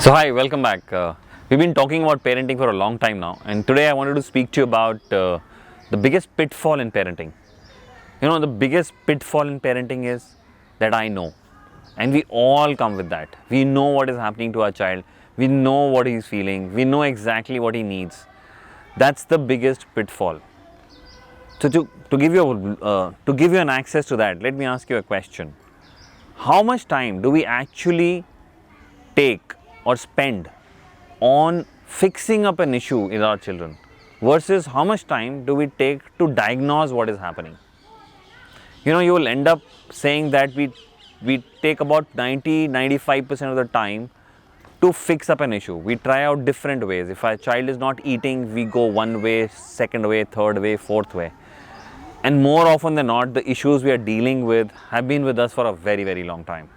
So hi, welcome back. We've been talking about parenting for a long time now, and today I wanted to speak to you about the biggest pitfall in parenting. You know, the biggest pitfall in parenting is that I know, and we all come with that. We know what is happening to our child, we know what he's feeling, we know exactly what he needs. That's the biggest pitfall. So to give you an access to that, let me ask you a question. How much time do we actually take or spend on fixing up an issue in our children versus how much time do we take to diagnose what is happening? You know, you will end up saying that we take about 95% of the time to fix up an issue. We try out different ways. If our child is not eating, we go one way, second way, third way, fourth way. And more often than not, the issues we are dealing with have been with us for a very, very long time.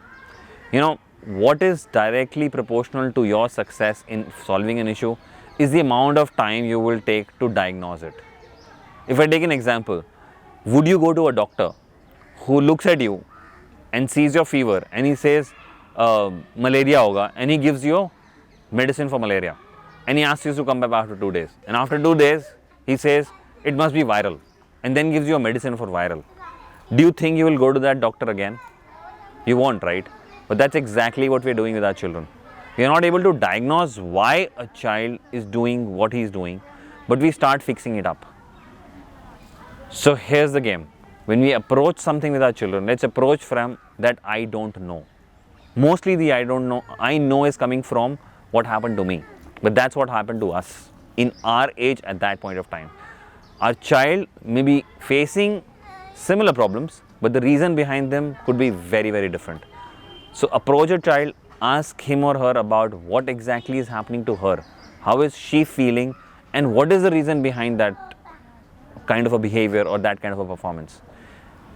You know, what is directly proportional to your success in solving an issue is the amount of time you will take to diagnose it. If I take an example, would you go to a doctor who looks at you and sees your fever and he says malaria hoga, and he gives you medicine for malaria, and he asks you to come back after 2 days, and after 2 days he says it must be viral and then gives you a medicine for viral? Do you think you will go to that doctor again? You won't, right? But that's exactly what we're doing with our children. We are not able to diagnose why a child is doing what he's doing, but we start fixing it up. So here's the game. When we approach something with our children, let's approach from that I don't know. Mostly the I know is coming from what happened to me. But that's what happened to us in our age at that point of time. Our child may be facing similar problems, but the reason behind them could be very, very different. So approach a child, ask him or her about what exactly is happening to her, how is she feeling, and what is the reason behind that kind of a behavior or that kind of a performance.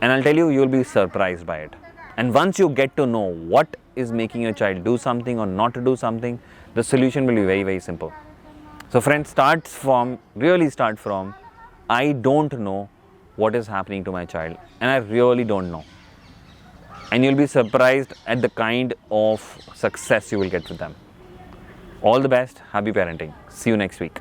And I'll tell you, you'll be surprised by it. And once you get to know what is making your child do something or not to do something, the solution will be very, very simple. So friends, really start from, I don't know what is happening to my child, and I really don't know. And you'll be surprised at the kind of success you will get with them. All the best. Happy parenting. See you next week.